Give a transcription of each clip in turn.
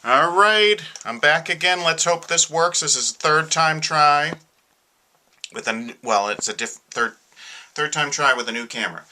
Alright, I'm back again. Let's hope this works. This is a third time try with a, well, it's a third time try with a new camera.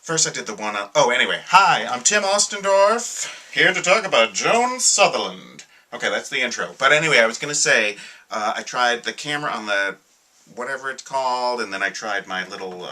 First I did the one on, anyway. Hi, I'm Tim Ostendorf, here to talk about Joan Sutherland. Okay, that's the intro. But anyway, I was going to say, I tried the camera on the, whatever it's called, and then I tried my little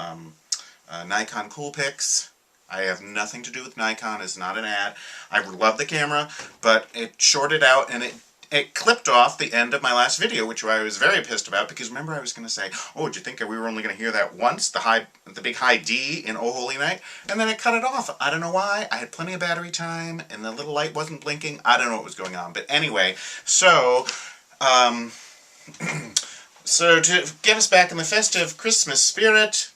Nikon Coolpix. I have nothing to do with Nikon, it's not an ad. I love the camera, but it shorted out and it clipped off the end of my last video, which I was very pissed about, because remember I was going to say, oh, did you think we were only going to hear that once, the big high D in Oh Holy Night? And then it cut it off. I don't know why. I had plenty of battery time, and the little light wasn't blinking. I don't know what was going on. But anyway, so, so to get us back in the festive Christmas spirit,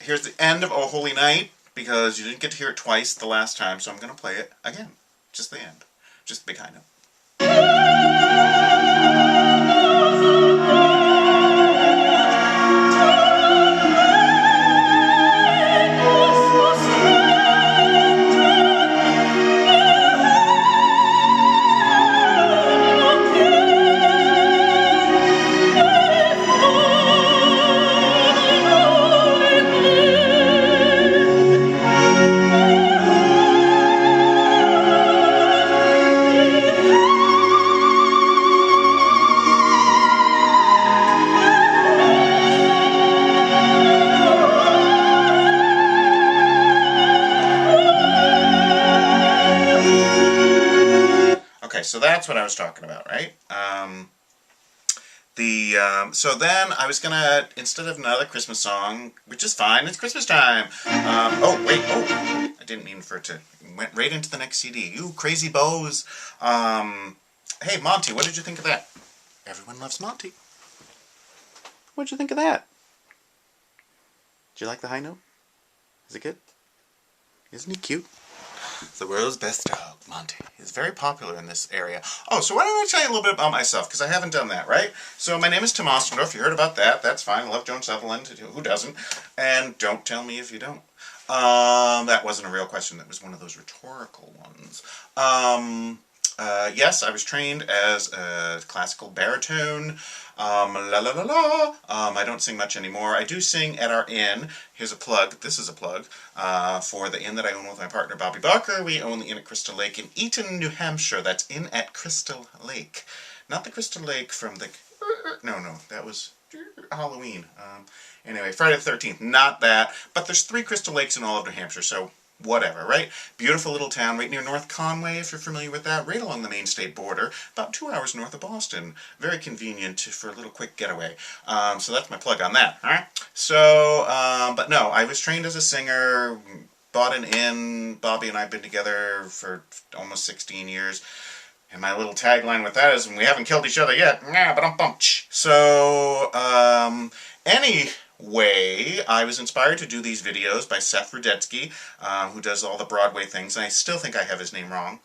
here's the end of Oh Holy Night, because you didn't get to hear it twice the last time, so I'm going to play it again. Just the end. Just the big high note. Okay, so that's what I was talking about, right? So then I was gonna, instead of another Christmas song, which is fine, it's Christmas time. I didn't mean for it to, went right into the next CD. You crazy bows. Hey, Monty, what did you think of that? Everyone loves Monty. What did you think of that? Did you like the high note? Is it good? Isn't he cute? The world's best dog, Monty. He's very popular in this area. Oh, so why don't I tell you a little bit about myself, because I haven't done that, right? So my name is Tim Ostendorf. You heard about that. That's fine. I love Joan Sutherland. Who doesn't? And don't tell me if you don't. That wasn't a real question. That was one of those rhetorical ones. Yes, I was trained as a classical baritone. I don't sing much anymore. I do sing at our inn. Here's a plug. This is a plug for the inn that I own with my partner, Bobby Barker. We own the inn at Crystal Lake in Eaton, New Hampshire. That's Inn at Crystal Lake. Not the Crystal Lake from the... No, that was Halloween. Anyway, Friday the 13th. Not that. But there's 3 Crystal Lakes in all of New Hampshire, so... whatever, right? Beautiful little town right near North Conway, if you're familiar with that, right along the Maine state border, about 2 hours north of Boston. Very convenient for a little quick getaway. So that's my plug on that, alright? So, but no, I was trained as a singer, bought an inn. Bobby and I have been together for almost 16 years. And my little tagline with that is, we haven't killed each other yet. So, anyway, I was inspired to do these videos by Seth Rudetsky, who does all the Broadway things, and I still think I have his name wrong.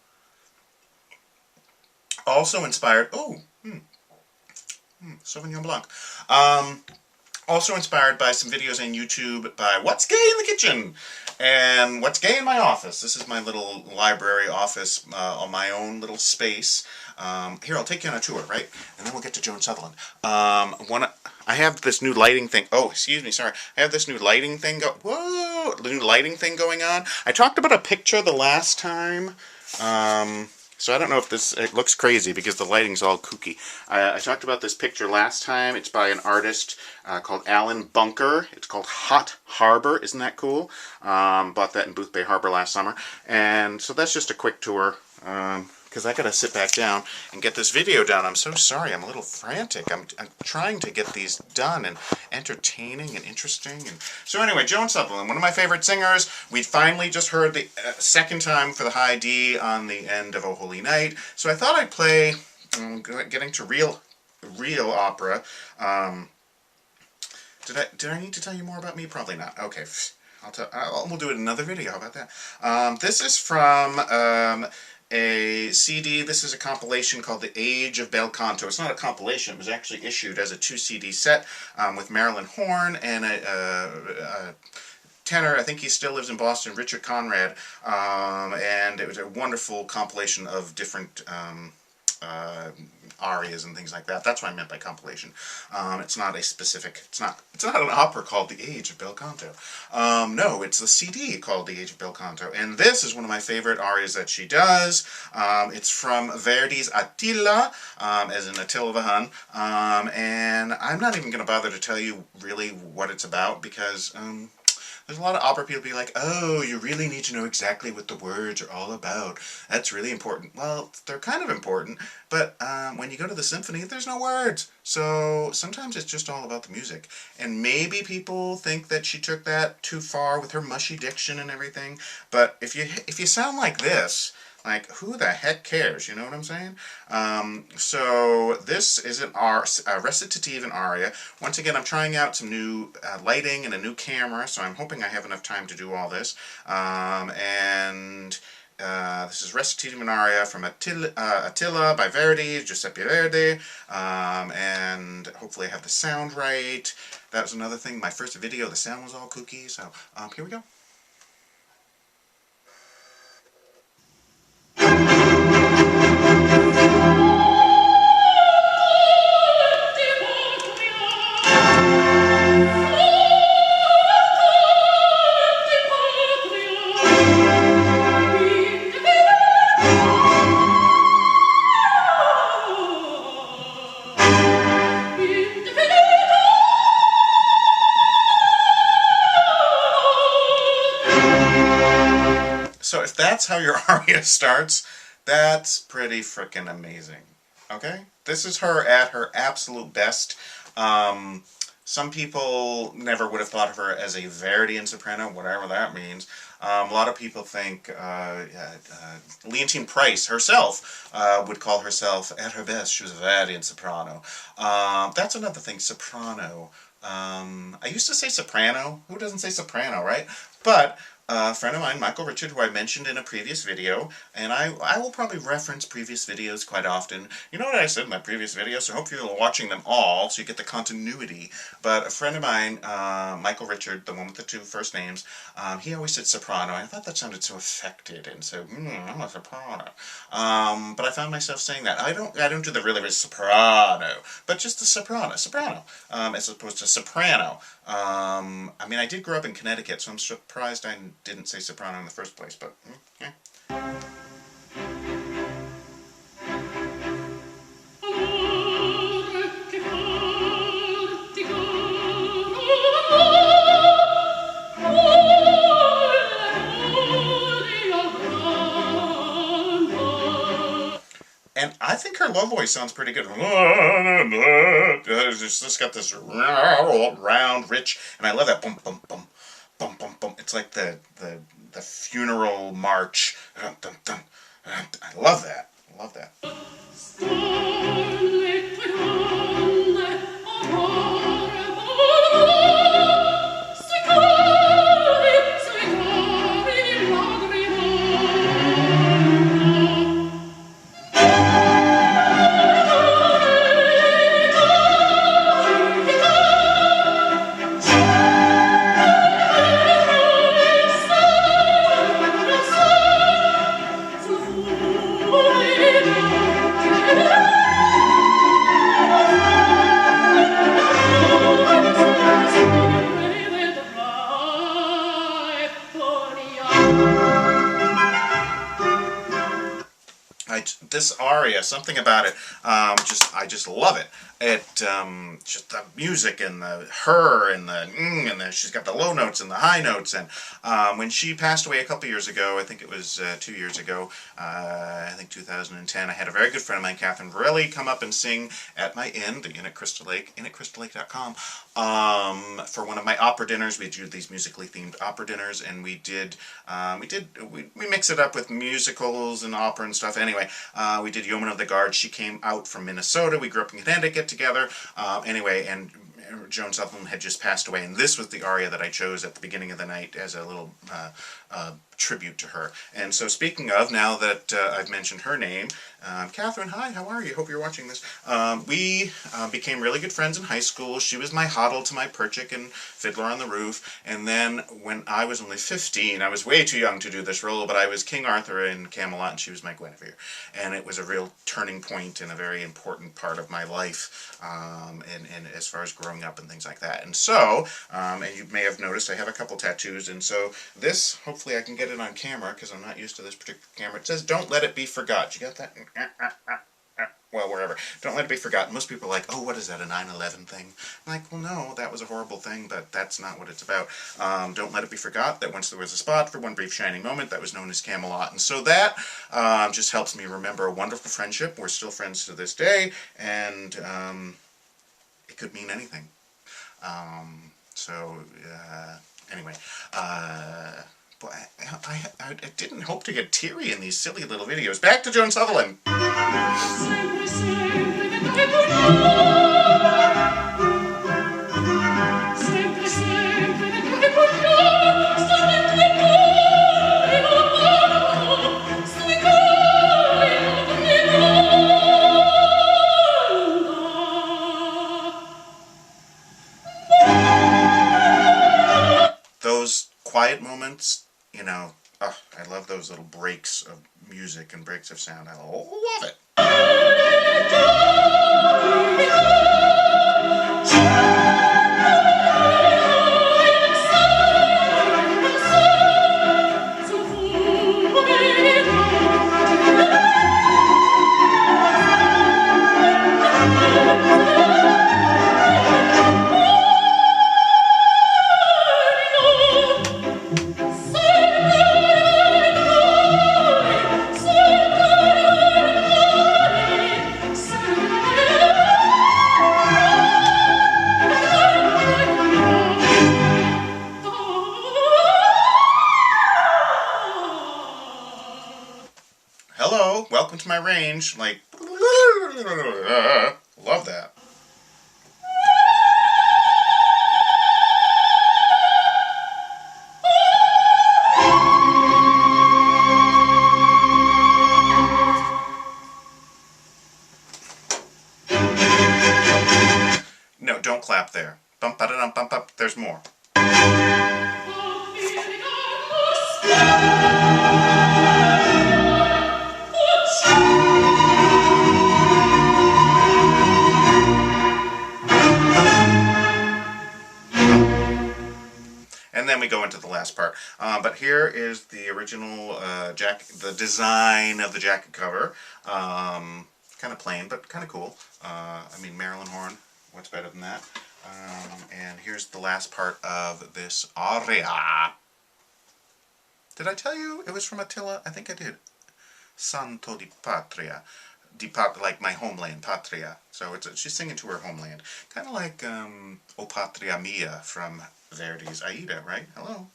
Also inspired, Sauvignon Blanc. Also inspired by some videos on YouTube by What's Gay in the Kitchen and What's Gay in My Office. This is my little library office on my own little space. Here, I'll take you on a tour, right? And then we'll get to Joan Sutherland. I have this new lighting thing. Oh, excuse me, sorry. I have this new lighting thing new lighting thing going on. I talked about a picture the last time. So I don't know if it looks crazy because the lighting's all kooky. I talked about this picture last time. It's by an artist called Alan Bunker. It's called Hot Harbor. Isn't that cool? Bought that in Boothbay Harbor last summer. And so that's just a quick tour. Because I gotta sit back down and get this video done. I'm so sorry, I'm a little frantic. I'm trying to get these done and entertaining and interesting. And so anyway, Joan Sutherland, one of my favorite singers. We finally just heard the second time for the high D on the end of Oh Holy Night. So I thought I'd play, getting to real opera. Did I need to tell you more about me? Probably not. Okay, we'll do it in another video. How about that? This is from a CD. This is a compilation called The Age of Bel Canto. It's not a compilation. It was actually issued as a 2 CD set with Marilyn Horne and tenor, I think he still lives in Boston, Richard Conrad, and it was a wonderful compilation of different arias and things like that. That's what I meant by compilation. It's not a specific. It's not an opera called The Age of Bel Canto. No, it's a CD called The Age of Bel Canto, and this is one of my favorite arias that she does. It's from Verdi's Attila, as in Attila the Hun, and I'm not even going to bother to tell you really what it's about because. There's a lot of opera people be like, oh, you really need to know exactly what the words are all about. That's really important. Well, they're kind of important, but when you go to the symphony, there's no words. So sometimes it's just all about the music. And maybe people think that she took that too far with her mushy diction and everything. But if you sound like this, like, who the heck cares? You know what I'm saying? So this is a recitative and aria. Once again, I'm trying out some new lighting and a new camera, so I'm hoping I have enough time to do all this. This is recitative and aria from Attila by Verdi, Giuseppe Verdi, and hopefully I have the sound right. That was another thing. My first video, the sound was all kooky, so here we go. So if that's how your aria starts, that's pretty freaking amazing. Okay? This is her at her absolute best. Some people never would have thought of her as a Verdian soprano, whatever that means. A lot of people think Leontine Price herself would call herself at her best. She was a Verdian soprano. That's another thing, soprano. I used to say soprano. Who doesn't say soprano, right? But a friend of mine, Michael Richard, who I mentioned in a previous video, and I will probably reference previous videos quite often. You know what I said in my previous video, so hopefully you're watching them all so you get the continuity. But a friend of mine, Michael Richard, the one with the two first names, he always said soprano, and I thought that sounded so affected, and so, I'm a soprano. But I found myself saying that. I don't do the really soprano, but just the soprano, as opposed to soprano. I mean, I did grow up in Connecticut, so I'm surprised I didn't say soprano in the first place, but yeah. And I think her low voice sounds pretty good. It's just got this round, rich, and I love that bum bum bum bum bum bum. It's like the funeral march. I love that. I love that. This aria, something about it, I just love it. Just the music and she's got the low notes and the high notes. And when she passed away a couple years ago, I think it was 2 years ago, I think 2010, I had a very good friend of mine, Catherine Varelli, come up and sing at my inn, the Inn at Crystal Lake, innatcrystallake.com, for one of my opera dinners. We do these musically themed opera dinners, and we mix it up with musicals and opera and stuff. Anyway, we did Yeoman of the Guard. She came out from Minnesota. We grew up in Connecticut together. Anyway, and Joan Sutherland had just passed away, and this was the aria that I chose at the beginning of the night as a little tribute to her. And so speaking of, now that I've mentioned her name, Catherine, hi, how are you? Hope you're watching this. We became really good friends in high school. She was my Hoddle to my Perchik and Fiddler on the Roof. And then when I was only 15, I was way too young to do this role, but I was King Arthur in Camelot and she was my Guinevere. And it was a real turning point and a very important part of my life, and as far as growing up and things like that. And so, and you may have noticed I have a couple tattoos, and so this, hopefully I can get it on camera because I'm not used to this particular camera. It says, "Don't let it be forgot." You got that? Well, wherever. Don't let it be forgotten. Most people are like, oh, what is that, a 9/11 thing? I'm like, well, no, that was a horrible thing, but that's not what it's about. Don't let it be forgot that once there was a spot for one brief shining moment that was known as Camelot. And so that just helps me remember a wonderful friendship. We're still friends to this day, and it could mean anything. Anyway, but I didn't hope to get teary in these silly little videos. Back to Joan Sutherland. Those quiet moments, you know, oh, I love those little breaks of music and breaks of sound. I love it. Hello, welcome to my range. Like, love that. No, don't clap there. Bump, ba-da-dum, bump up. There's more. And then we go into the last part. But here is the original jacket, the design of the jacket cover. Kind of plain, but kind of cool. I mean, Marilyn horn. What's better than that? And here's the last part of this aria. Did I tell you it was from Attila? I think I did. Santo di patria. Like my homeland, patria. So she's singing to her homeland. Kind of like O Patria Mia from Verdi's Aida, right? Hello.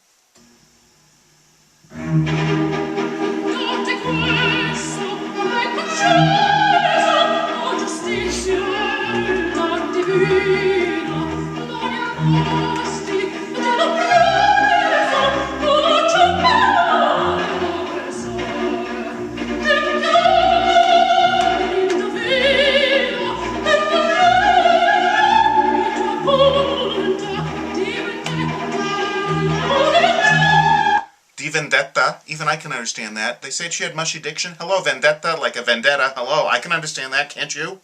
Vendetta, even I can understand that. They said she had mushy diction. Hello, vendetta, like a vendetta. Hello, I can understand that, can't you?